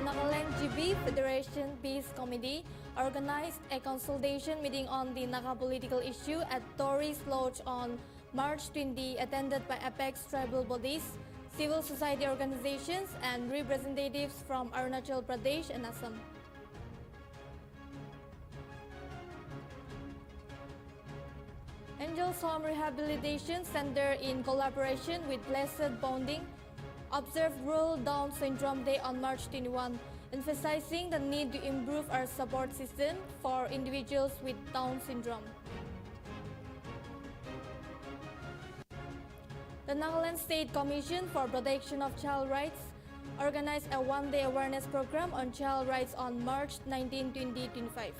Nltv Federation Peace Committee organized a consultation meeting on the Naga political issue at Tories Lodge on March 20, attended by apex tribal bodies, civil society organizations, and representatives from Arunachal Pradesh and Assam. Angel's Home Rehabilitation Center, in collaboration with Blessed Bonding, observed World Down Syndrome Day on March 21, emphasizing the need to improve our support system for individuals with Down syndrome. The Nagaland State Commission for Protection of Child Rights organized a one-day awareness program on child rights on March 19, 2025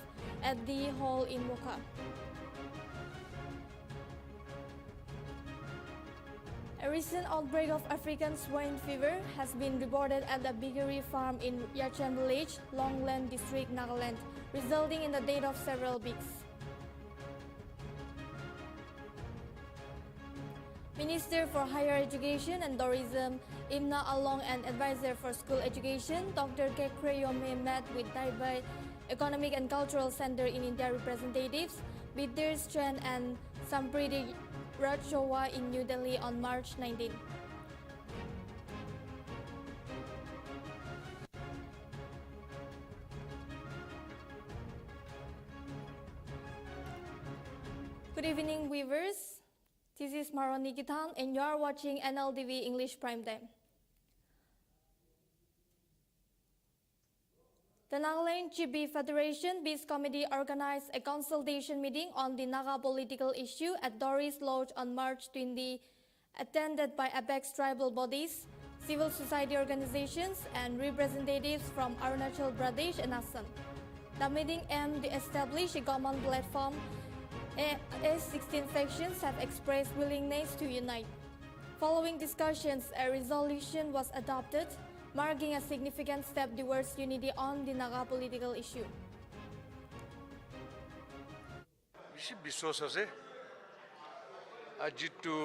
at the hall in Mocha. A recent outbreak of African swine fever has been reported at the Biggery farm in Yarchan village, Longland district, Nagaland, resulting in the death of several pigs. Minister for Higher Education and Tourism, Imna Along, and Advisor for School Education, Dr. Kekre Yome, met with Taibai Economic and Cultural Center in India representatives, Bidir Strand and Sampriti Rajowa in New Delhi on March 19. Good evening, viewers. This is Maroni Gitan, and you are watching Nltv English Primetime. The Nltv Federation Peace Committee organized a consultation meeting on the Naga political issue at Doris Lodge on March 20, attended by apex tribal bodies, civil society organizations, and representatives from Arunachal Pradesh and Assam. The meeting aimed to establish a common platform as 16 factions have expressed willingness to unite. Following discussions, a resolution was adopted, marking a significant step towards unity on the Naga political issue. বিশ্বাস আছে যিটো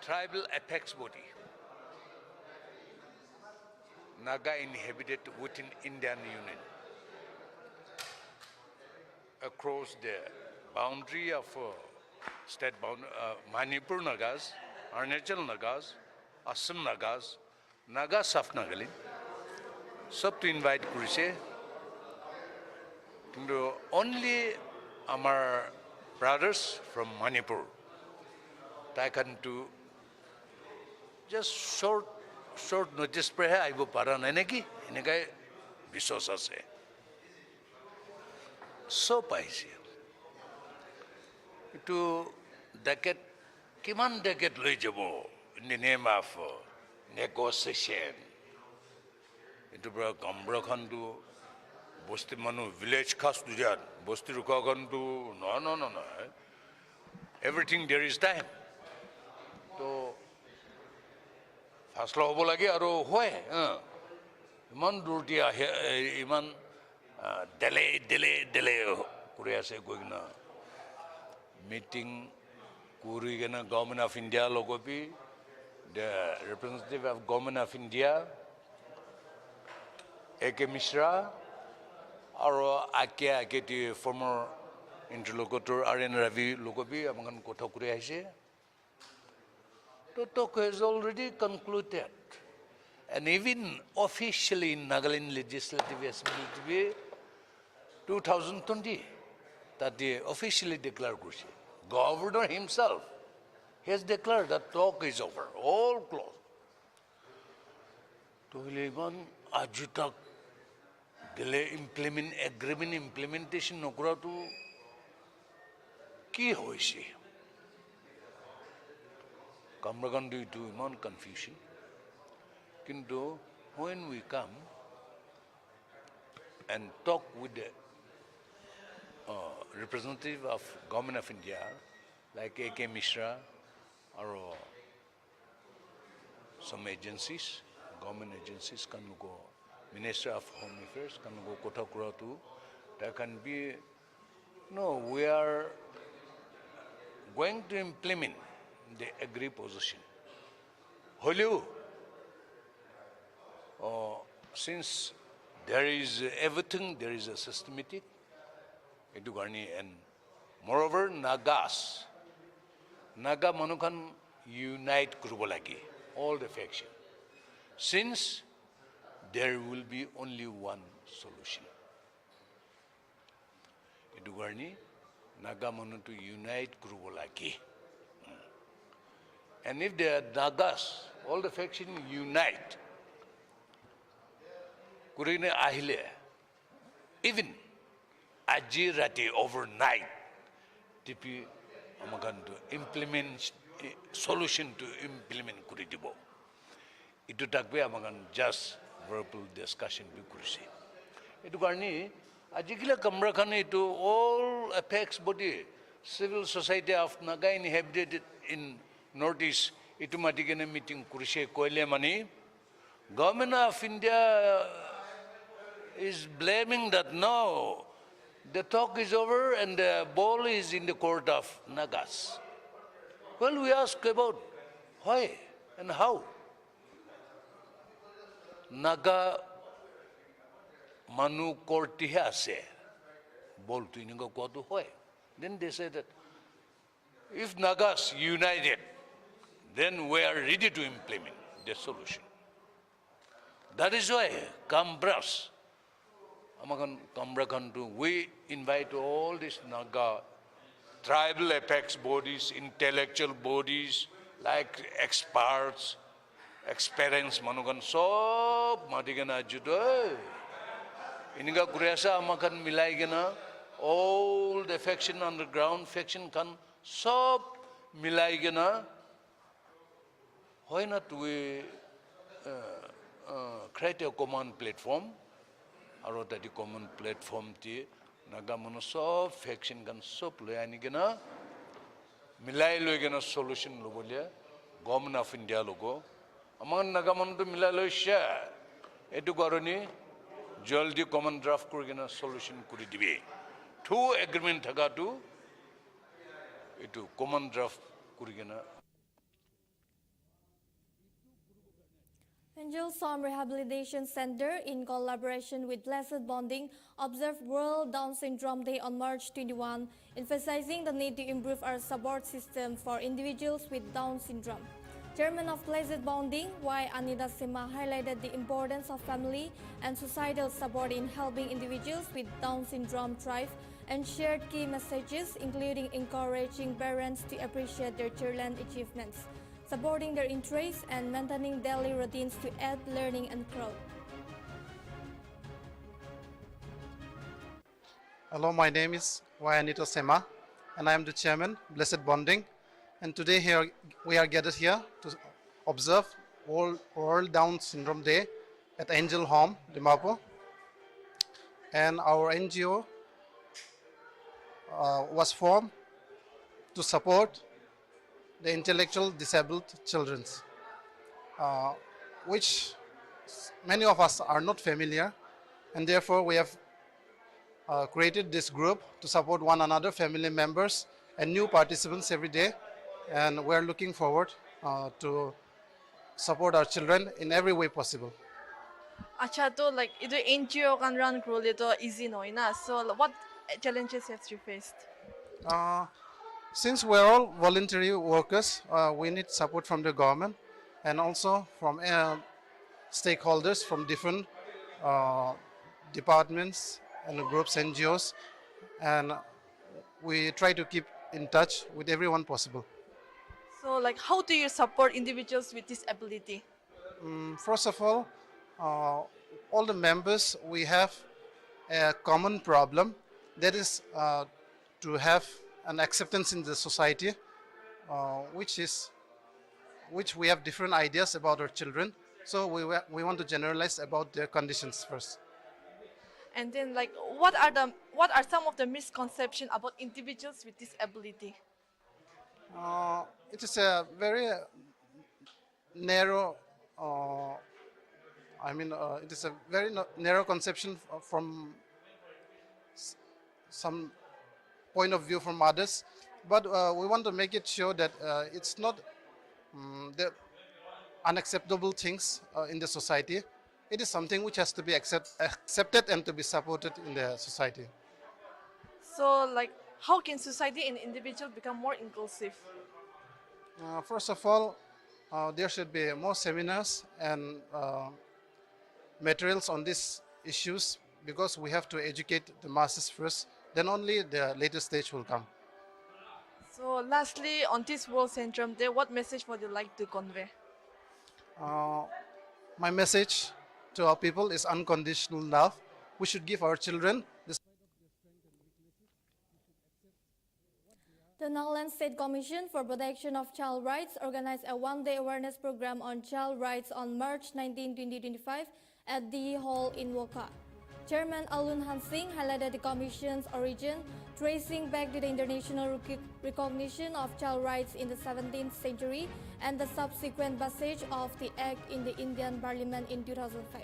tribal apex body Naga inhabited within Indian Union across the boundary of state Manipur Nagas, Arunachal Nagas, Assam Nagas, Naga South Nagaland, sub to invite Kurise. Only our brothers from Manipur, taken to just short notice prayer. I will paran eneki bisosa se. So paise. To decade, kiman decade loi jabo in the name of negotiation. Into bra gambra khandu. Bosti manu village khas dujan bosti ruka gandu no everything there is time to fasla hobo lage aro hoy iman durtia iman delay kuri ase goina meeting kuri gena government of India logopi the representative of government of India AK Mishra Aro ake the former interlocutor RN Ravi Logobi amangan kotha kure aise. To talk has already concluded, and even officially in Nagaland Legislative Assembly 2020 that they officially declared Kushi. Governor himself has declared that talk is over, all closed. To Liban ajitak delay agreement implementation nokra to ki hoise kamragan due to iman confusion kintu when we come and talk with the representative of government of India like AK Mishra or some agencies, government agencies can go Minister of Home Affairs can go Kotakura too. There can be we are going to implement the agreed position হলেও since there is everything, there is a systematic, etu karni, and moreover Naga Manukan unite Kurubolaki, all the faction. Since there will be only one solution. Etu karni Naga Manu to unite Kurubolaki. And if the Nagas, all the faction unite, Kurine Ahile, even Aji Rati overnight, TP Amagan to implement solution to implement Kuridibo. Itu takbe Amagan just verbal discussion be Kurisi. Itu karni Ajikila Kamrakani to all apex body, civil society of Naga inhabited in Northeast, itu matigene meeting Kurisi Koile Mani. Government of India is blaming that no, the talk is over and the ball is in the court of Nagas. Well, we ask about why and how. Naga Manu Kortiha se ball to Ininga Kotu why. Then they say that if Nagas united, then we are ready to implement the solution. That is why Kambras, Amagan Kambrakandu, we invite all these Naga tribal apex bodies, intellectual bodies, like experts, experience Manugan, so Madigana Judo. Iniga Kuriasa Amakan Milaigana, all the faction underground faction can so Milaigana. Why not we create a common platform? Aro that common platform ti Nagamano so faction can so play anigana Milai Logana solution logolia, Government of India logo. Among Nagamano to Milalo share Etu Goroni, Joldi common draft Kurgana solution could it be. Two agreement Tagatu Etu common draft Kurgana. Angel Som Rehabilitation Center, in collaboration with Blessed Bonding, observed World Down Syndrome Day on March 21, emphasizing the need to improve our support system for individuals with Down syndrome. Chairman of Blessed Bonding, Y. Anita Sima, highlighted the importance of family and societal support in helping individuals with Down syndrome thrive, and shared key messages, including encouraging parents to appreciate their children's achievements, supporting their interests, and maintaining daily routines to aid learning and growth. Hello, my name is Y. Anita Sema, and I am the chairman, Blessed Bonding. And today here we are gathered here to observe World Down Syndrome Day at Angel Home, Dimapur. And our NGO was formed to support the intellectual disabled children, which many of us are not familiar, and therefore we have created this group to support one another, family members, and new participants every day, and we are looking forward to support our children in every way possible. Acha to like it NGO can run krole to easy no ina. So what challenges have you faced? Since we're all voluntary workers, we need support from the government and also from stakeholders from different departments and groups, NGOs, and we try to keep in touch with everyone possible. So like how do you support individuals with disability? First of all the members, we have a common problem, that is to have an acceptance in the society, which we have different ideas about our children. So we want to generalize about their conditions first. And then like what are some of the misconceptions about individuals with disability? It is a very narrow, it is a very narrow conception from some point of view from others, but we want to make it sure that it's not unacceptable things in the society. It is something which has to be accepted and to be supported in the society. So, like, how can society and individual become more inclusive? First of all, there should be more seminars and materials on these issues because we have to educate the masses first, then only the later stage will come. So, lastly, on this World Syndrome Day, what message would you like to convey? My message to our people is unconditional love. We should give our children this. The Nagaland State Commission for Protection of Child Rights organized a one-day awareness program on child rights on March 19, 2025 at the hall in Woka. Chairman Alun Hansing highlighted the Commission's origin, tracing back to the international recognition of child rights in the 17th century and the subsequent passage of the Act in the Indian Parliament in 2005.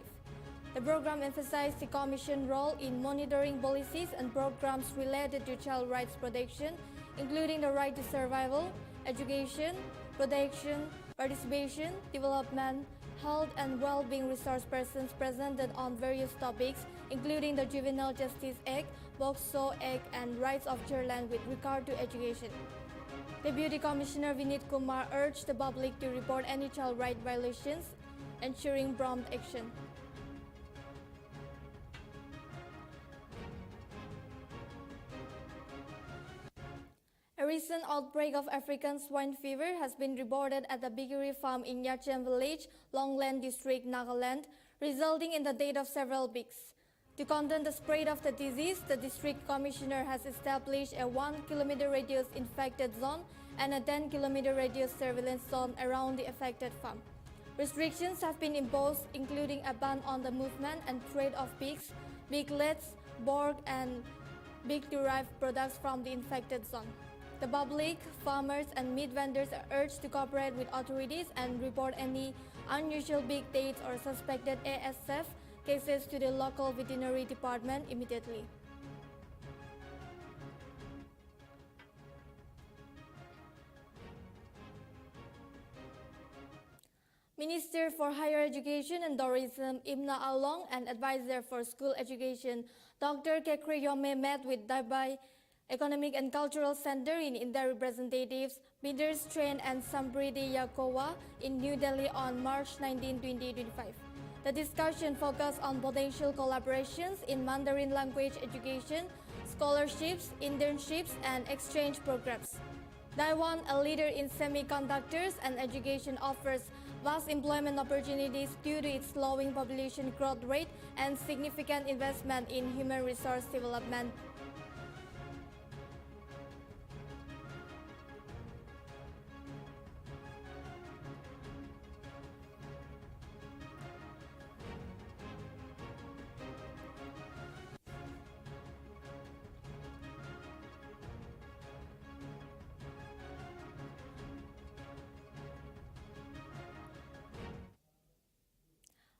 The program emphasized the Commission's role in monitoring policies and programs related to child rights protection, including the right to survival, education, protection, participation, development, health and well-being resource persons presented on various topics, including the Juvenile Justice Act, POCSO Act, and rights of children with regard to education. Deputy Commissioner Vinit Kumar urged the public to report any child right violations, ensuring prompt action. A recent outbreak of African swine fever has been reported at the Bigiri farm in Yachem village, Longland district, Nagaland, resulting in the death of several pigs. To contain the spread of the disease, the district commissioner has established a 1-kilometer radius infected zone and a 10-kilometer radius surveillance zone around the affected farm. Restrictions have been imposed, including a ban on the movement and trade of pigs, piglets, pork, and pig-derived products from the infected zone. The public, farmers, and meat vendors are urged to cooperate with authorities and report any unusual pig deaths or suspected ASF cases to the local veterinary department immediately. Minister for Higher Education and Tourism Imna Along and Advisor for School Education Dr. Kekri Yome met with Dabai Economic and Cultural Center in India representatives Peter Strain and Sampriti Yakowa in New Delhi on March 19, 2025. The discussion focused on potential collaborations in Mandarin language education, scholarships, internships, and exchange programs. Taiwan, a leader in semiconductors and education, offers vast employment opportunities due to its slowing population growth rate and significant investment in human resource development.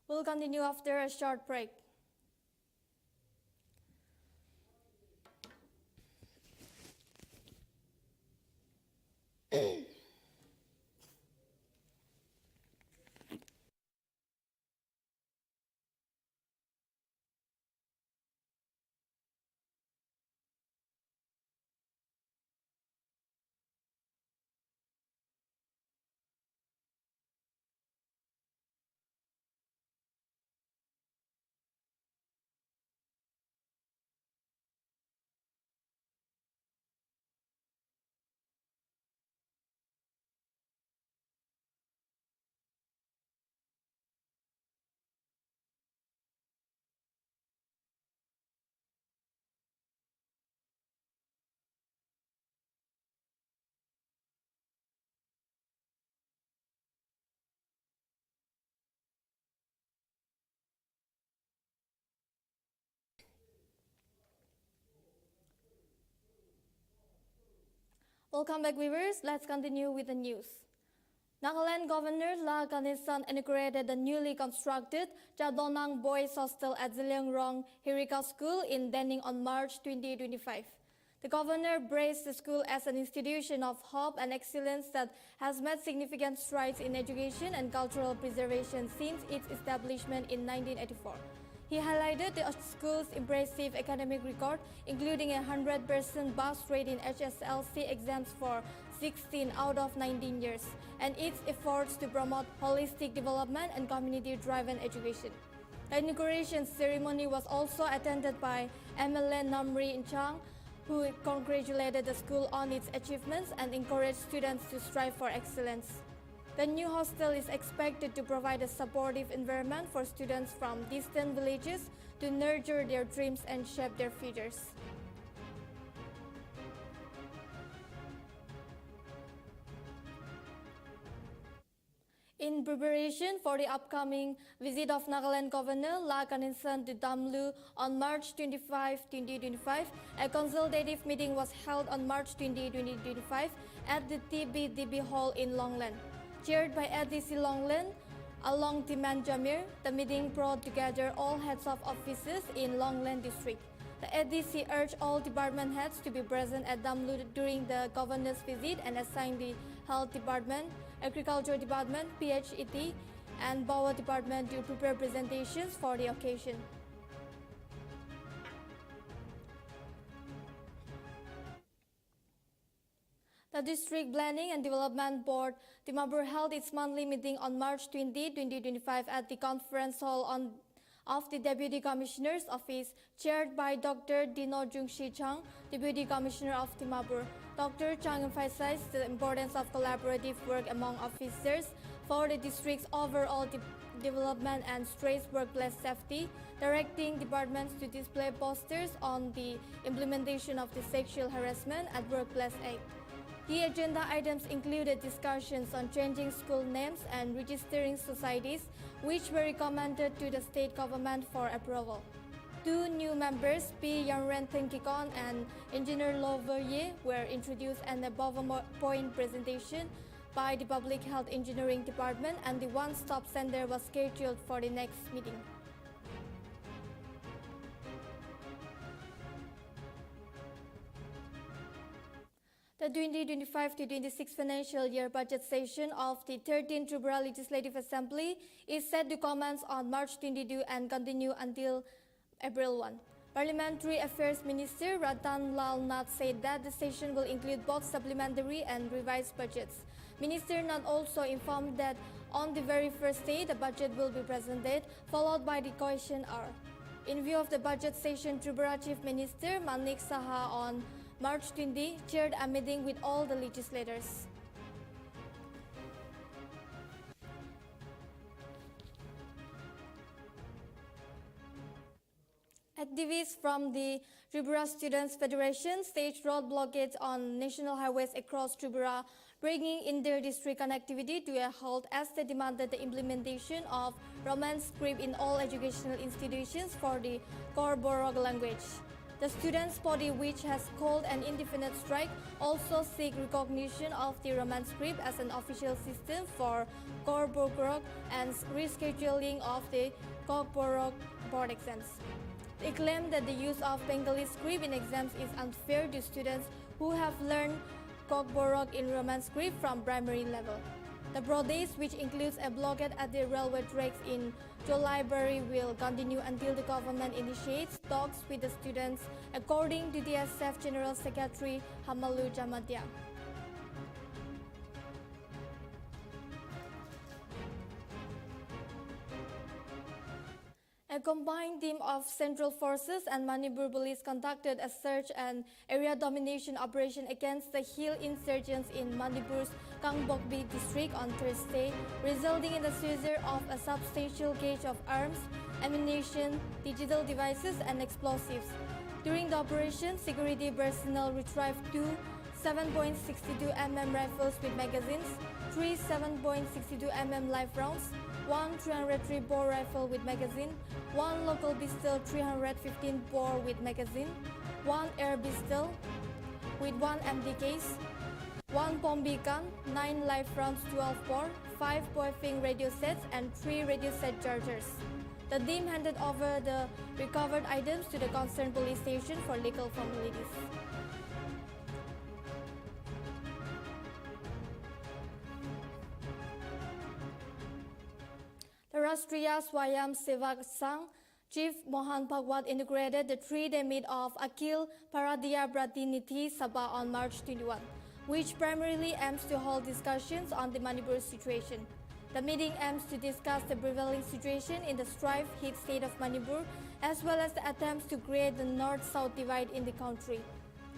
We'll continue after a short break. Welcome back, viewers. Let's continue with the news. Nagaland Governor La Ganesan inaugurated the newly constructed Chadonang Boys Hostel at Ziliangrong Hirika School in Dening on March 2025. The governor praised the school as an institution of hope and excellence that has made significant strides in education and cultural preservation since its establishment in 1984. He highlighted the school's impressive academic record, including a 100% pass rate in HSLC exams for 16 out of 19 years, and its efforts to promote holistic development and community-driven education. The inauguration ceremony was also attended by MLA Namri Inchang, who congratulated the school on its achievements and encouraged students to strive for excellence. The new hostel is expected to provide a supportive environment for students from distant villages to nurture their dreams and shape their futures. In preparation for the upcoming visit of Nagaland Governor La Kaninsan to Damlu on March 25, 2025, a consultative meeting was held on March 20, 2025 at the TBDB Hall in Longland. Chaired by ADC Longland, along Timan Jamir, the meeting brought together all heads of offices in Longland District. The ADC urged all department heads to be present at Damlu during the governor's visit and assigned the Health Department, Agriculture Department, PHET, and Power Department to prepare presentations for the occasion. The District Planning and Development Board, Dimapur, held its monthly meeting on March 20, 2025 at the conference hall of the Deputy Commissioner's Office, chaired by Dr. Dino Jungshi Chang, Deputy Commissioner of Dimapur. Dr. Chang emphasized the importance of collaborative work among officers for the district's overall development and stressed workplace safety, directing departments to display posters on the implementation of the Sexual Harassment at Workplace Act. The agenda items included discussions on changing school names and registering societies, which were recommended to the state government for approval. Two new members, P. Yanren Tenkikon and Engineer Loverye, were introduced, and a PowerPoint presentation by the Public Health Engineering Department, and the one-stop center was scheduled for the next meeting. The 2025-26 financial year budget session of the 13th Tripura Legislative Assembly is set to commence on March 22 and continue until April 1. Parliamentary Affairs Minister Ratan Lal Nath said that the session will include both supplementary and revised budgets. Minister Nath also informed that on the very first day, the budget will be presented, followed by the question hour. In view of the budget session, Tripura Chief Minister Manik Saha on March 20 chaired a meeting with all the legislators. Activists from the Tripura Students Federation staged road blockades on national highways across Tripura, bringing inter-district connectivity to a halt as they demanded the implementation of Romance script in all educational institutions for the core Borog language. The students' body, which has called an indefinite strike, also seek recognition of the Romance script as an official system for core Borog and rescheduling of the core Borog board exams. They claim that the use of Bengali script in exams is unfair to students who have learned Kokborok in Romance script from primary level. The protest, which includes a blockade at the railway tracks in Jolaibury, will continue until the government initiates talks with the students, according to the SF General Secretary Hamalu Jamatia. A combined team of Central Forces and Manipur Police conducted a search and area domination operation against the Hill insurgents in Manipur's Kangbokbi district on Thursday, resulting in the seizure of a substantial gauge of arms, ammunition, digital devices, and explosives. During the operation, security personnel retrieved two 7.62 mm rifles with magazines, three 7.62 mm live rounds, one 303 bore rifle with magazine, one local pistol 315 bore with magazine, one air pistol with one empty case, one pombi gun, 9 live rounds 12 bore, 5 Poifing radio sets, and 3 radio set chargers. The team handed over the recovered items to the concerned police station for legal formalities. Rashtriya Swayam Sevak Sangh Chief Mohan Bhagwat inaugurated the three-day meet of Akhil Bharatiya Pratinithi Sabha on March 21, which primarily aims to hold discussions on the Manipur situation. The meeting aims to discuss the prevailing situation in the strife-hit state of Manipur, as well as the attempts to create the North-South divide in the country.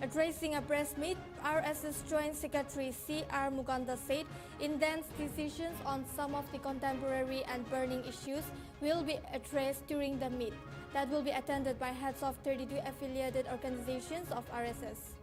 Addressing a press meet, RSS Joint Secretary C.R. Mukanda said intense decisions on some of the contemporary and burning issues will be addressed during the meet that will be attended by heads of 32 affiliated organizations of RSS.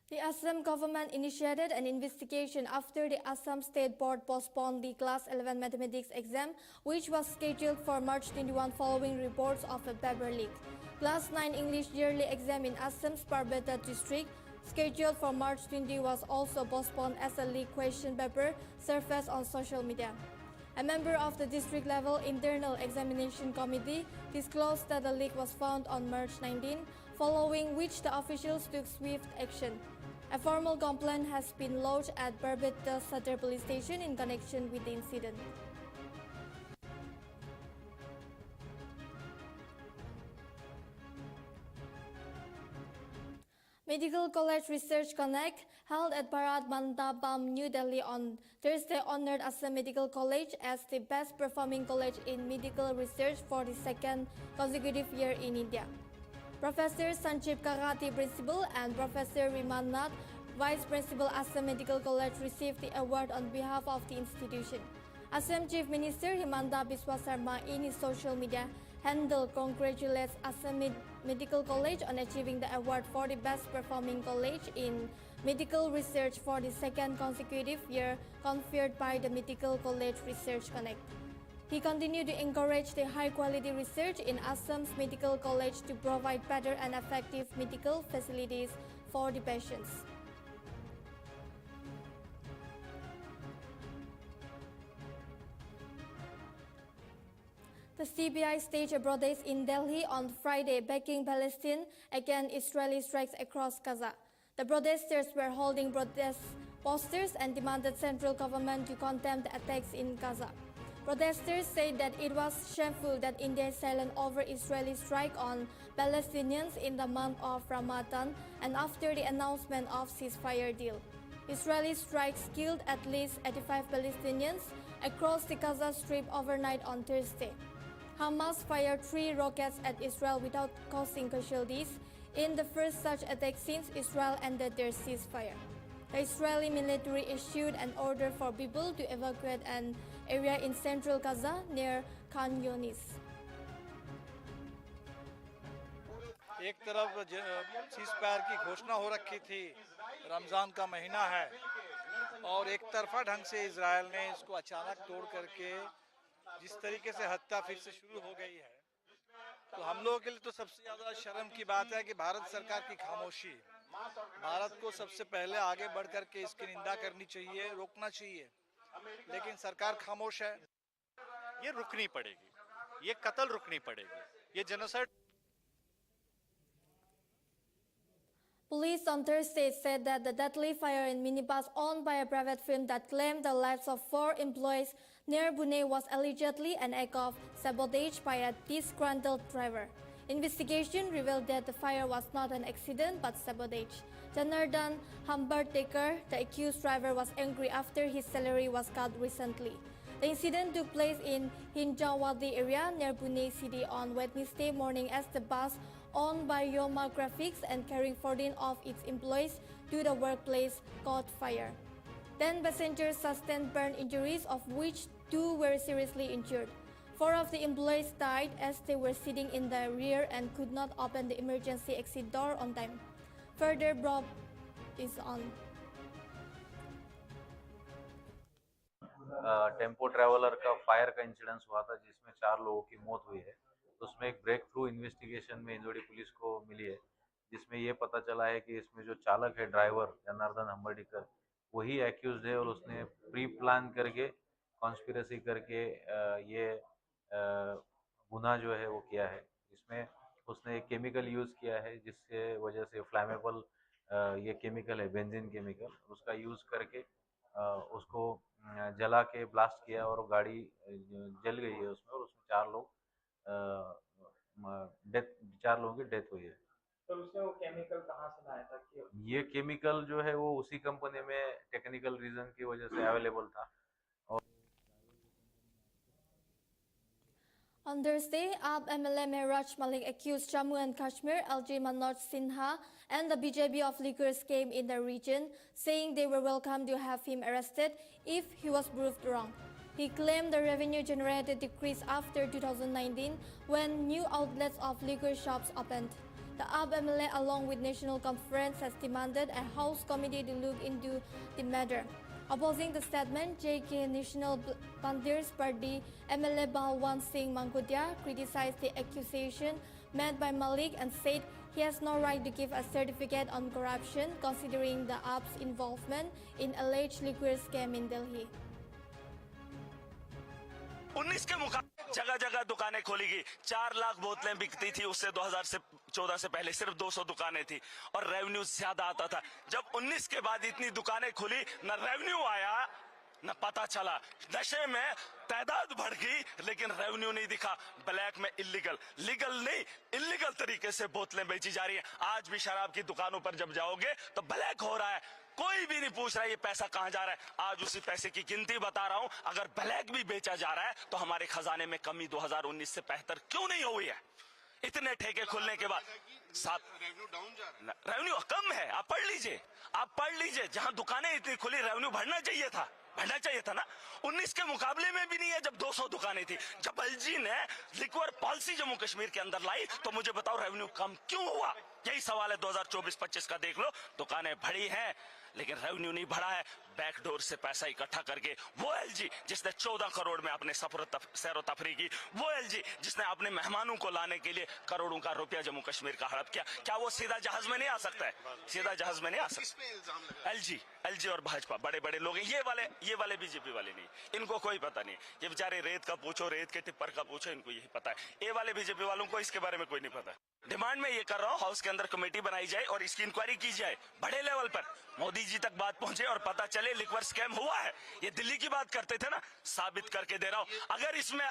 The Assam government initiated an investigation after the Assam State Board postponed the Class 11 mathematics exam, which was scheduled for March 21 following reports of a paper leak. Class 9 English yearly exam in Assam's Parbeta district, scheduled for March 20, was also postponed as a leaked question paper surfaced on social media. A member of the district-level Internal Examination Committee disclosed that the leak was found on March 19, following which the officials took swift action. A formal complaint has been lodged at Barbeta Sadar police station in connection with the incident. Medical College Research Connect, held at Bharat Mandapam, New Delhi on Thursday, honored Assam Medical College as the best performing college in medical research for the second consecutive year in India. Professor Sanjeev Kakati, Principal, and Professor Riman Nath, Vice Principal, Assam Medical College, received the award on behalf of the institution. Assam Chief Minister Himanta Biswa Sarma, in his social media handle, congratulates Assam Medical College on achieving the award for the best performing college in medical research for the second consecutive year, conferred by the Medical College Research Connect. He continued to encourage the high-quality research in Assam's Medical College to provide better and effective medical facilities for the patients. The CBI staged a protest in Delhi on Friday, backing Palestine against Israeli strikes across Gaza. The protesters were holding protest posters and demanded central government to condemn the attacks in Gaza. Protesters said that it was shameful that India is silent over Israeli strike on Palestinians in the month of Ramadan and after the announcement of ceasefire deal. Israeli strikes killed at least 85 Palestinians across the Gaza Strip overnight on Thursday. Hamas fired 3 rockets at Israel without causing casualties in the first such attack since Israel ended their ceasefire. The Israeli military issued an order for people to evacuate an area in central Gaza near Khan Yunis. एक तरफ cease fire की घोषणा हो रखी थी, रमजान का महीना है और एक तरफा ढंग से इजराइल ने इसको अचानक तोड़ करके जिस तरीके से हत्या फिर से शुरू हो गई है, तो हम लोगों के लिए तो सबसे ज्यादा शर्म की बात है कि भारत सरकार की खामोशी। भारत को सबसे पहले आगे बढ़ करके इसकी निंदा करनी चाहिए, रोकना चाहिए, लेकिन सरकार खामोश है। ये रुकनी पड़ेगी, ये कत्ल रुकनी पड़ेगी, ये genocide. Police on Thursday said that the deadly fire in minibus owned by a private firm that claimed the lives of 4 employees near Pune was allegedly an act of sabotage by a disgruntled driver. Investigation revealed that the fire was not an accident but sabotage. Janardan Hambartekar, the accused driver, was angry after his salary was cut recently. The incident took place in Hinjawadi area near Pune city on Wednesday morning as the bus owned by Yoma Graphics and carrying 14 of its employees to the workplace caught fire. 10 passengers sustained burn injuries, of which 2 were seriously injured. 4 of the employees died as they were sitting in the rear and could not open the emergency exit door on time. Further probe is on. Tempo traveller का fire का incidence हुआ था जिसमें 4 लोगों की मौत हुई है। तो उसमें एक ब्रेक थ्रू इन्वेस्टिगेशन में इंदौरी पुलिस को मिली है, जिसमें ये पता चला है कि इसमें जो चालक है, ड्राइवर जनार्दन हम्बर्डीकर, वही एक्यूज्ड है और उसने प्री प्लान करके कॉन्स्पिरेसी करके ये गुनाह जो है वो किया है। इसमें उसने केमिकल यूज़ किया है जिससे वजह से फ्लैमेबल ये केमिकल है बेंजीन केमिकल, उसका यूज़ करके उसको जला के ब्लास्ट किया और गाड़ी जल गई है उसमें, और उसमें डेथ 4 लोगों की डेथ हुई है। तो उसने वो केमिकल कहाँ से लाया था कि ये केमिकल जो है वो उसी कंपनी में टेक्निकल रीजन की वजह से अवेलेबल था। On Thursday, AAP MLA Mehraj Malik accused Jammu and Kashmir LG Manoj Sinha and the BJP of liquor scheme in the region, saying they were welcome to have him arrested if he was proved wrong. He claimed the revenue generated decreased after 2019 when new outlets of liquor shops opened. The AAP MLA, along with National Conference, has demanded a House committee to look into the matter. Opposing the statement, JK National Pandirs Party MLA Balwan Singh Mangudia criticized the accusation made by Malik and said he has no right to give a certificate on corruption considering the AAP's involvement in alleged liquor scam in Delhi. 19 के मुकाबले जगह जगह दुकानें खोली गई, 4 लाख बोतलें बिकती थी, उससे 2014 से पहले सिर्फ 200 दुकानें थी और रेवेन्यू ज्यादा आता था। जब 19 के बाद इतनी दुकानें खुली, न रेवेन्यू आया न पता चला। नशे में तादाद बढ़ गई लेकिन रेवेन्यू नहीं दिखा। ब्लैक में इलीगल, लीगल नहीं इलीगल तरीके से बोतलें बेची जा रही हैं। आज भी शराब की दुकानों पर जब जाओगे तो ब्लैक हो रहा है, कोई भी नहीं पूछ रहा है ये पैसा कहां जा रहा है। आज उसी पैसे की गिनती बता रहा हूं। अगर ब्लैक भी बेचा जा रहा है तो हमारे खजाने में कमी 2019 से बेहतर क्यों नहीं हुई है? इतने ठेके खुलने के बाद रेवेन्यू कम है। आप पढ़ लीजिए, जहां दुकानें इतनी खुली रेवेन्यू बढ़ना चाहिए था ना। 19 के मुकाबले में भी नहीं है जब 200 दुकानें थी। जब एलजी ने लिक्वर पॉलिसी जम्मू कश्मीर के अंदर लाई तो मुझे बताओ रेवेन्यू कम क्यों हुआ? यही सवाल है 2024-25 का। देख लो, दुकानें बढ़ी हैं लेकिन रेवेन्यू नहीं बढ़ा है। बैकडोर से पैसा इकट्ठा करके वो एलजी जिसने 14 करोड़ में अपने सैर तफरी की, वो एलजी जिसने अपने मेहमानों को लाने के लिए करोड़ों का रुपया जम्मू कश्मीर का हड़प किया, क्या वो सीधा जहाज में नहीं आ सकता है? सीधा जहाज में नहीं आ सकता। एलजी और भाजपा बड़े बड़े लोग हैं। ये वाले बीजेपी वाले नहीं, इनको कोई पता नहीं। ये बेचारे रेत का पूछो, रेत के टिप्पर का पूछो, इनको यही पता है। ये वाले बीजेपी वालों को इसके बारे में कोई नहीं पता। डिमांड में ये कर रहा हूँ, हाउस के अंदर कमेटी बनाई जाए और इसकी इंक्वायरी की जाए बड़े लेवल पर, मोदी जी तक बात पहुंचे और पता चले लिक्वर स्कैम हुआ है। ये दिल्ली की बात करते थे ना, साबित करके दे रहा हूँ। अगर इसमें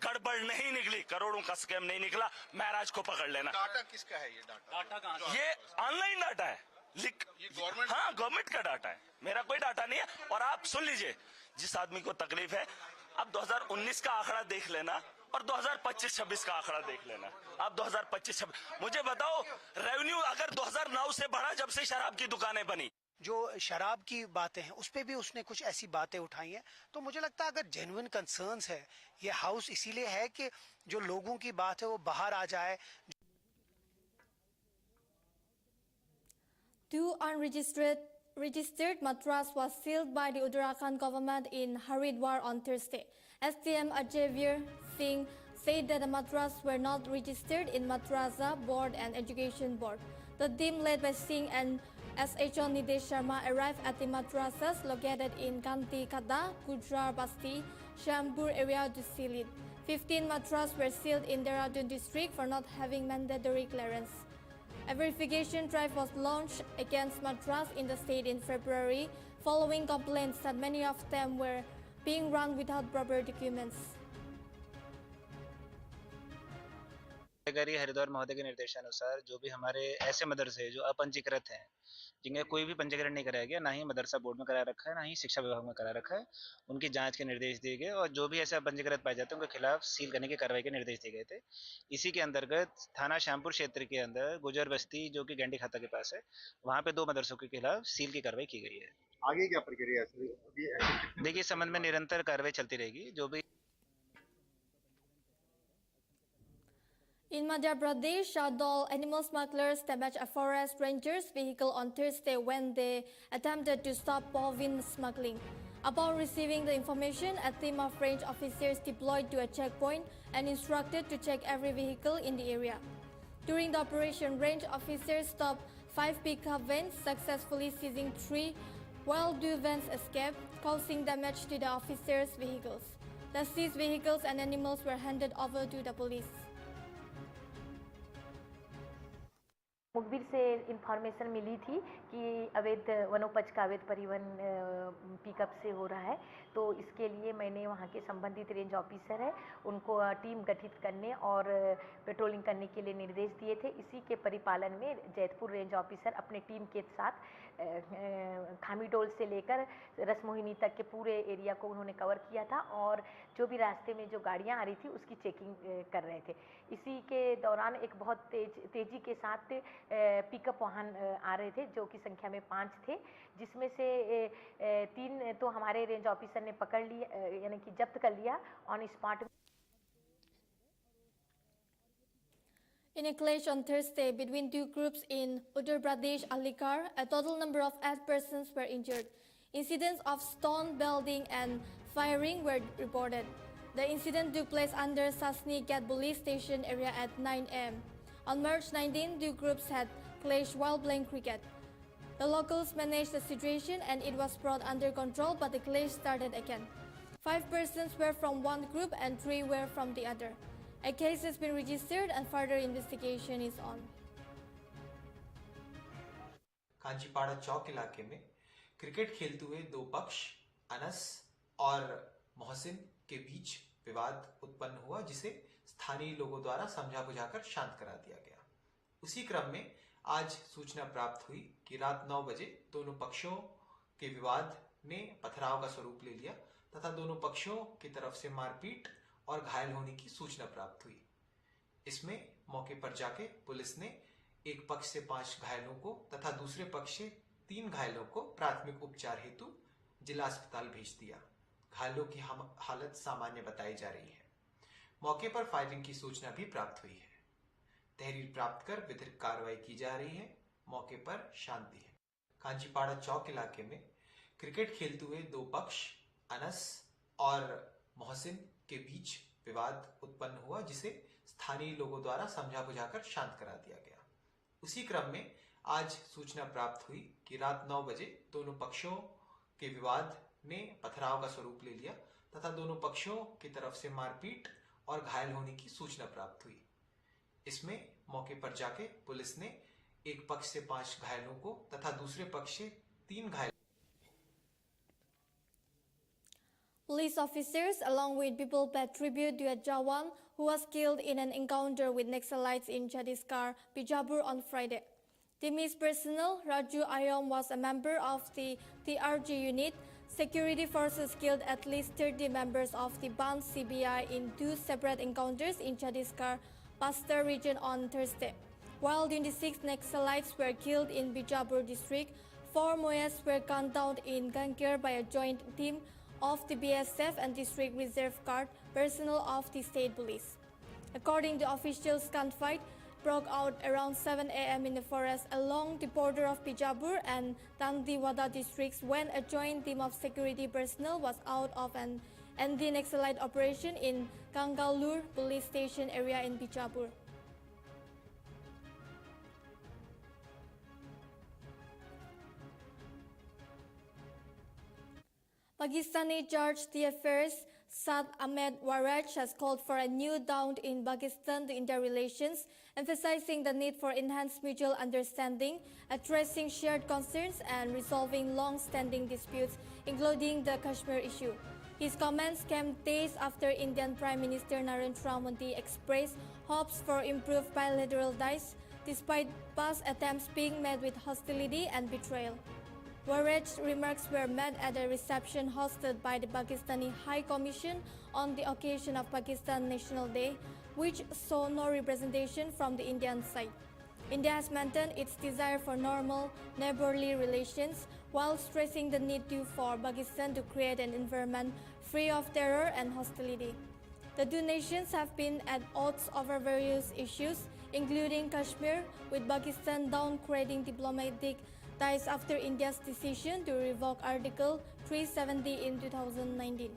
गड़बड़ नहीं निकली, करोड़ों का स्कैम नहीं निकला, महराज को पकड़ लेना। डाटा किसका है? ये डाटा कहाँ से? ये ऑनलाइन डाटा है, हाँ गवर्नमेंट का डाटा है, मेरा कोई डाटा नहीं है। और आप सुन लीजिए, जिस आदमी को तकलीफ है, अब 2019 का आंकड़ा देख लेना और 2025-26 का आंकड़ा देख लेना। अब 2025-26 मुझे बताओ, रेवेन्यू अगर 2009 से बढ़ा जब से शराब की दुकानें बनी। जो शराब की बातें हैं उस पे भी उसने कुछ ऐसी बातें उठाई हैं। तो मुझे लगता है अगर जेन्युइन कंसर्न्स है, ये हाउस इसीलिए है कि जो लोगों की बात है वो बाहर आ जाए। Two registered matras was sealed by the Uttarakhand government in Haridwar on Thursday. STM Ajay Singh said that the matras were not registered in Madrasa Board and Education Board. The team led by Singh and SHO Nidesh Sharma arrived at the madrasas located in Kanti Kada, Gujar Basti, Shampur area to seal it. 15 matras were sealed in Dehradun district for not having mandatory clearance. A verification drive was launched against matras in the state in February, following complaints that many of them were being run without proper documents. Haridwar महोदय के निर्देशानुसार जो भी हमारे ऐसे मदरसे जो अपंजीकृत हैं, जिनका कोई भी पंजीकरण नहीं कराया गया, ना ही मदरसा बोर्ड में करा रखा है, ना ही शिक्षा विभाग में करा रखा है, उनकी जांच के निर्देश दिए गए और जो भी ऐसे अपंजीकृत पाए जाते हैं उनके खिलाफ सील करने की कार्रवाई के निर्देश दिए गए थे। इसी के अंतर्गत थाना श्यामपुर क्षेत्र के अंदर गुजर बस्ती जो कि गंडी खाता के पास है, वहाँ पे 2 मदरसों के खिलाफ सील की कार्रवाई की गई है। आगे क्या प्रक्रिया है? देखिए, इस संबंध में निरंतर कार्रवाई चलती रहेगी। जो भी In Madhya Pradesh, Shadol animal smugglers damaged a forest ranger's vehicle on Thursday when they attempted to stop bovine smuggling. Upon receiving the information, a team of range officers deployed to a checkpoint and instructed to check every vehicle in the area. During the operation, range officers stopped 5 pickup vans, successfully seizing 3, while 2 vans escaped, causing damage to the officers' vehicles. The seized vehicles and animals were handed over to the police. मुखबिर से information मिली थी कि अवैध वनोपज का अवैध परिवहन pickup से हो रहा है, तो इसके लिए मैंने वहाँ के संबंधित रेंज ऑफिसर है उनको टीम गठित करने और पेट्रोलिंग करने के लिए निर्देश दिए थे। इसी के परिपालन में जैतपुर रेंज ऑफिसर अपने टीम के साथ खामीडोल से लेकर रसमोहिनी तक के पूरे एरिया को उन्होंने कवर किया था और जो भी रास्ते में जो गाड़ियाँ आ रही थी उसकी चेकिंग कर रहे थे। इसी के दौरान एक बहुत तेज़ी के साथ पिकअप वाहन आ रहे थे जो कि संख्या में 5 थे, जिसमें से 3 तो हमारे रेंज ऑफिसर ने पकड़ लिया, यानी कि जब्त कर लिया on spot. In a clash on Thursday between two groups in Uttar Pradesh, Alikar, a total number of 8 persons were injured. Incidents of stone belting and firing were reported. The incident took place under Sasni Ghat police station area at 9 am. On March 19, two groups had clashed while playing cricket. The locals managed the situation and it was brought under control, but the clash started again. 5 persons were from one group and 3 were from the other. A case has been registered and further investigation is on. कांचीपाड़ा चौक इलाके में cricket खेलते हुए 2 पक्ष अनस और मोहसिन के बीच विवाद उत्पन्न हुआ, जिसे स्थानीय लोगों द्वारा समझा बुझाकर शांत करा दिया गया। उसी क्रम में आज सूचना प्राप्त हुई कि रात 9 बजे दोनों पक्षों के विवाद ने पथराव का स्वरूप ले लिया तथा दोनों पक्षों की तरफ से मारपीट और घायल होने की सूचना प्राप्त हुई। इसमें मौके पर जाके पुलिस ने एक पक्ष से 5 घायलों को तथा दूसरे पक्ष से 3 घायलों को प्राथमिक उपचार हेतु जिला अस्पताल भेज दिया। घायलों की हालत सामान्य बताई जा रही है। मौके पर फायरिंग की सूचना भी प्राप्त हुई है। तहरीर प्राप्त कर विधिक कार्रवाई की जा रही है। मौके पर शांति है। कांचीपाड़ा चौक इलाके में क्रिकेट खेलते हुए 2 पक्ष अनस और मोहसिन के बीच विवाद उत्पन्न हुआ, जिसे स्थानीय लोगों द्वारा समझा बुझाकर शांत करा दिया गया। उसी क्रम में आज सूचना प्राप्त हुई कि रात 9 बजे दोनों पक्षों के विवाद ने पथराव का स्वरूप ले लिया तथा दोनों पक्षों की तरफ से मारपीट और घायल होने की सूचना प्राप्त हुई। इसमें मौके पर जाके पुलिस ने एक पक्ष से 5 घायलों को तथा दूसरे पक्ष से 3 घायल। Police officers, along with people, paid tribute to a Jawan who was killed in an encounter with Naxalites in Chhattisgarh, Bijapur on Friday. Timmy's personnel, Raju Ayom, was a member of the TRG unit. Security forces killed at least 30 members of the band CBI in 2 separate encounters in Chhattisgarh, Bastar region on Thursday. While 26 Naxalites were killed in Bijapur district, 4 Moyas were gunned down in Kanker by a joint team of the BSF and District Reserve Guard personnel of the state police. According to officials, gunfight broke out around 7 am in the forest along the border of Bijapur and Dandiwada districts when a joint team of security personnel was out of an anti-Naxalite operation in Kangalur police station area in Bijapur. Pakistani Judge the Affairs Saad Ahmed Waraj has called for a new dawn in Pakistan to India relations, emphasizing the need for enhanced mutual understanding, addressing shared concerns and resolving long-standing disputes, including the Kashmir issue. His comments came days after Indian Prime Minister Narendra Modi expressed hopes for improved bilateral ties, despite past attempts being met with hostility and betrayal. Waraj's remarks were made at a reception hosted by the Pakistani High Commission on the occasion of Pakistan National Day, which saw no representation from the Indian side. India has maintained its desire for normal neighborly relations while stressing the need for Pakistan to create an environment free of terror and hostility. The two nations have been at odds over various issues, including Kashmir, with Pakistan downgrading diplomatic ties after India's decision to revoke Article 370 in 2019.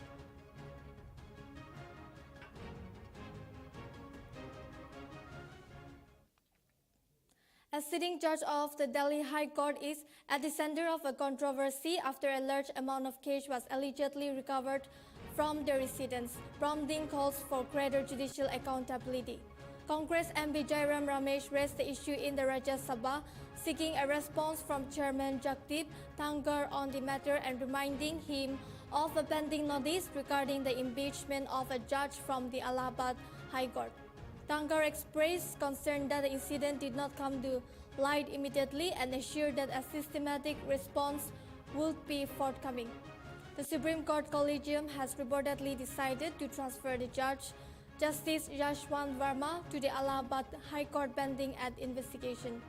A sitting judge of the Delhi High Court is at the center of a controversy after a large amount of cash was allegedly recovered from the residents, prompting calls for greater judicial accountability. Congress MP Jairam Ramesh raised the issue in the Rajya Sabha, seeking a response from Chairman Jagdeep Dhankhar on the matter and reminding him of a pending notice regarding the impeachment of a judge from the Allahabad High Court. Dhankhar expressed concern that the incident did not come to light immediately and assured that a systematic response would be forthcoming. The Supreme Court Collegium has reportedly decided to transfer the judge, Justice Yashwant Verma, to the Allahabad High Court pending an investigation.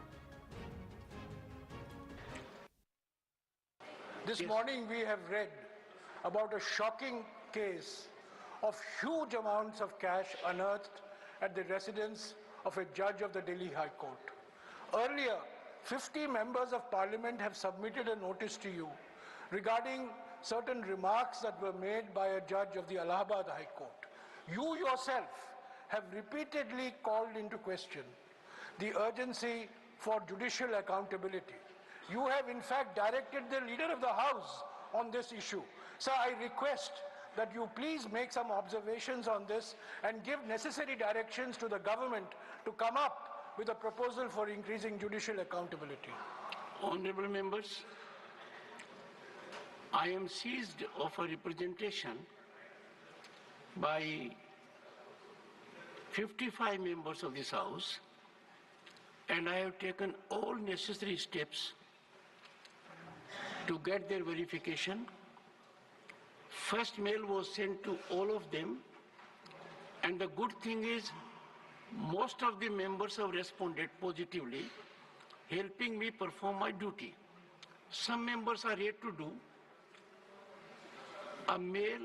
This morning we have read about a shocking case of huge amounts of cash unearthed at the residence of a judge of the Delhi High Court. Earlier, 50 members of parliament have submitted a notice to you regarding certain remarks that were made by a judge of the Allahabad High Court. You yourself have repeatedly called into question the urgency for judicial accountability. You have in fact directed the leader of the House on this issue. So I request that you please make some observations on this and give necessary directions to the government to come up with a proposal for increasing judicial accountability. Honorable members, I am seized of a representation by 55 members of this House, and I have taken all necessary steps to get their verification. First mail was sent to all of them, and the good thing is most of the members have responded positively, helping me perform my duty. Some members are yet to do. A mail.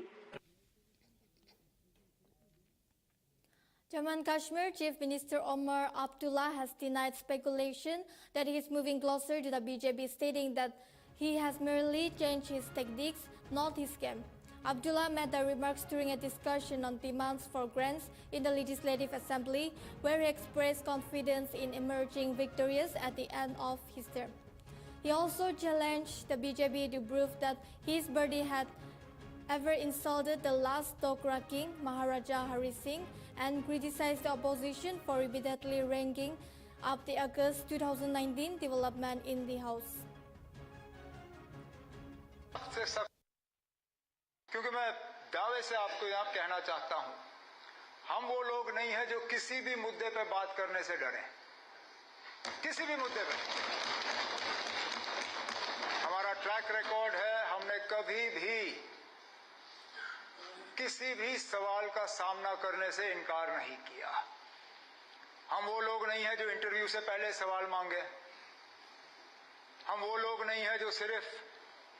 Jammu and Kashmir Chief Minister Omar Abdullah has denied speculation that he is moving closer to the BJP, stating that he has merely changed his tactics, not his game. Abdullah made the remarks during a discussion on demands for grants in the Legislative Assembly, where he expressed confidence in emerging victorious at the end of his term. He also challenged the BJP to prove that his party had ever insulted the last Dogra king, Maharaja Hari Singh, and criticized the opposition for repeatedly ranking up the August 2019 development in the House. क्योंकि मैं दावे से आपको यहाँ कहना चाहता हूँ, हम वो लोग नहीं हैं जो किसी भी मुद्दे पे बात करने से डरे, किसी भी मुद्दे पे। हमारा ट्रैक रिकॉर्ड है, हमने कभी भी किसी भी सवाल का सामना करने से इनकार नहीं किया। हम वो लोग नहीं हैं जो इंटरव्यू से पहले सवाल मांगे, हम वो लोग नहीं हैं जो सिर्फ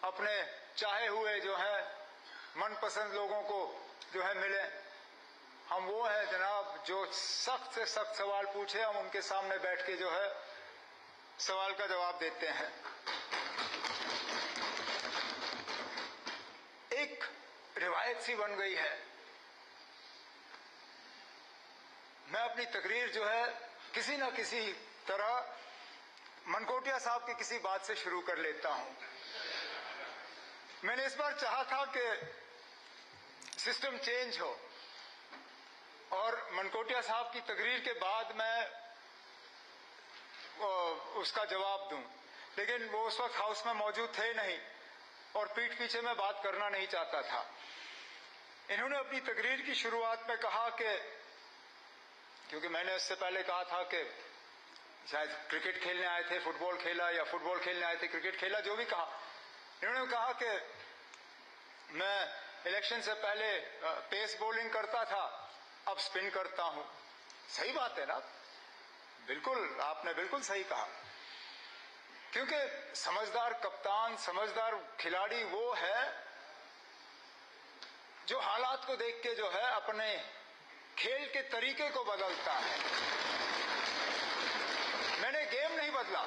अपने चाहे हुए जो है मनपसंद लोगों को जो है मिले। हम वो हैं जनाब जो सख्त से सख्त सवाल पूछे, हम उनके सामने बैठ के जो है सवाल का जवाब देते हैं। एक रिवायत सी बन गई है, मैं अपनी तकरीर जो है किसी ना किसी तरह मनकोटिया साहब की किसी बात से शुरू कर लेता हूं। मैंने इस बार चाहा था कि सिस्टम चेंज हो और मनकोटिया साहब की तकरीर के बाद मैं उसका जवाब दूं, लेकिन वो उस वक्त हाउस में मौजूद थे नहीं और पीठ पीछे मैं बात करना नहीं चाहता था। इन्होंने अपनी तकरीर की शुरुआत में कहा कि, क्योंकि मैंने उससे पहले कहा था कि शायद क्रिकेट खेलने आए थे, फुटबॉल खेला, या फुटबॉल खेलने आए थे, क्रिकेट खेला, जो भी कहा, इन्होंने कहा कि मैं इलेक्शन से पहले पेस बॉलिंग करता था, अब स्पिन करता हूं। सही बात है ना, बिल्कुल, आपने बिल्कुल सही कहा, क्योंकि समझदार कप्तान, समझदार खिलाड़ी वो है जो हालात को देख के जो है अपने खेल के तरीके को बदलता है। मैंने गेम नहीं बदला,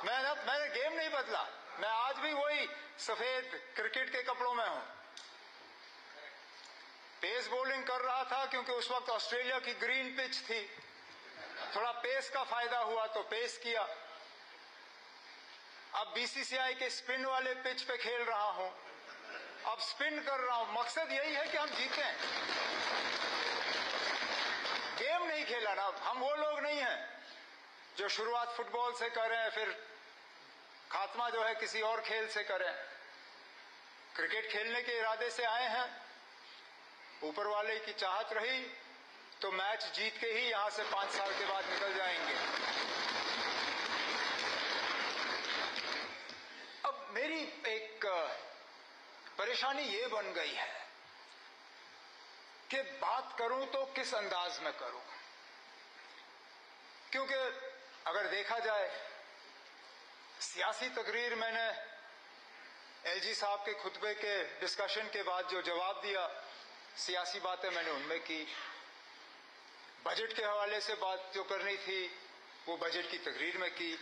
मैंने गेम नहीं बदला, मैं आज भी वही सफेद क्रिकेट के कपड़ों में हूं। पेस बॉलिंग कर रहा था क्योंकि उस वक्त ऑस्ट्रेलिया की ग्रीन पिच थी, थोड़ा पेस का फायदा हुआ तो पेस किया। अब बीसीसीआई के स्पिन वाले पिच पे खेल रहा हूं, अब स्पिन कर रहा हूं। मकसद यही है कि हम जीतें, गेम नहीं खेला ना। हम वो लोग नहीं हैं जो शुरुआत फुटबॉल से करें फिर खात्मा जो है किसी और खेल से करें। क्रिकेट खेलने के इरादे से आए हैं, ऊपर वाले की चाहत रही तो मैच जीत के ही यहां से 5 साल के बाद निकल जाएंगे। अब मेरी एक परेशानी ये बन गई है कि बात करूं तो किस अंदाज में करूं, क्योंकि अगर देखा जाए सियासी तकरीर मैंने एलजी साहब के खुतबे के डिस्कशन के बाद जो जवाब दिया, सियासी बातें मैंने उनमें की। बजट के हवाले से बात जो करनी थी वो बजट की तकरीर में की।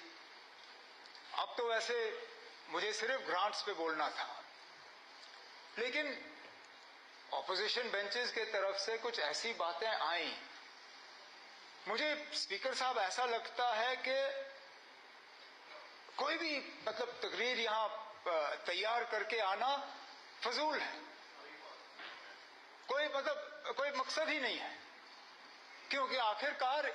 अब तो वैसे मुझे सिर्फ ग्रांट्स पे बोलना था, लेकिन ऑपोजिशन बेंचेस के तरफ से कुछ ऐसी बातें आई, मुझे स्पीकर साहब ऐसा लगता है कि कोई भी मतलब तकरीर यहां तैयार करके आना फजूल है, कोई मकसद ही नहीं है, क्योंकि आखिरकार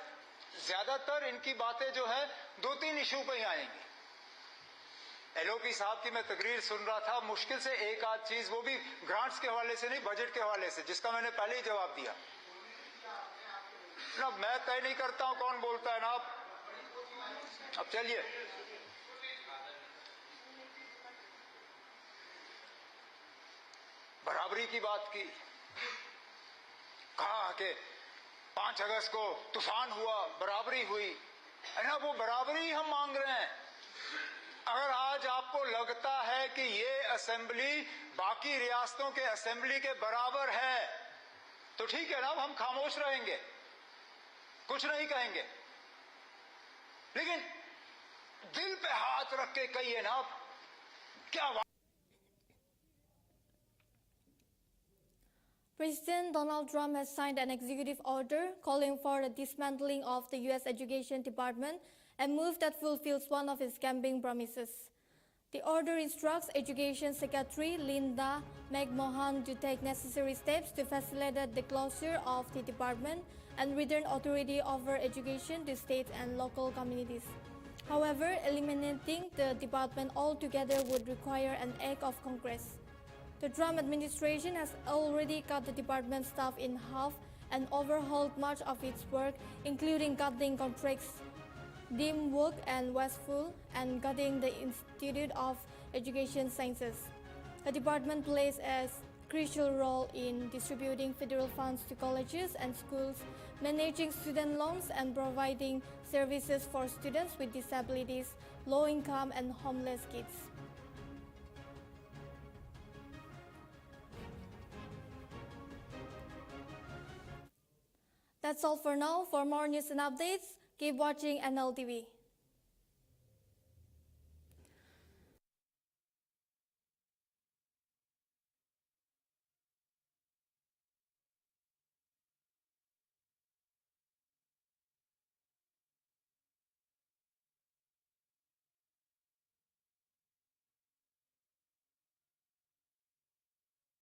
ज्यादातर इनकी बातें जो है 2-3 इशू पे ही आएंगी। एलओपी साहब की मैं तकरीर सुन रहा था, मुश्किल से एक आध चीज, वो भी ग्रांट्स के हवाले से नहीं, बजट के हवाले से, जिसका मैंने पहले ही जवाब दिया ना। मैं तय नहीं करता हूं कौन बोलता है ना। अब चलिए, बराबरी की बात की, कहा कि 5 अगस्त को तूफान हुआ, बराबरी हुई है ना, वो बराबरी हम मांग रहे हैं। अगर आज आपको लगता है कि ये असेंबली बाकी रियासतों के असेंबली के बराबर है तो ठीक है ना, हम खामोश रहेंगे, कुछ नहीं कहेंगे, लेकिन दिल पे हाथ रख के कहिए ना क्या। President Donald Trump has signed an executive order calling for the dismantling of the U.S. Education Department, a move that fulfills one of his campaign promises. The order instructs Education Secretary Linda McMahon to take necessary steps to facilitate the closure of the department and return authority over education to states and local communities. However, eliminating the department altogether would require an act of Congress. The Trump administration has already cut the department staff in half and overhauled much of its work, including cutting contracts, dim work and wasteful, and cutting the Institute of Education Sciences. The department plays a crucial role in distributing federal funds to colleges and schools, managing student loans, and providing services for students with disabilities, low income, and homeless kids. That's all for now. For more news and updates, keep watching Nltv.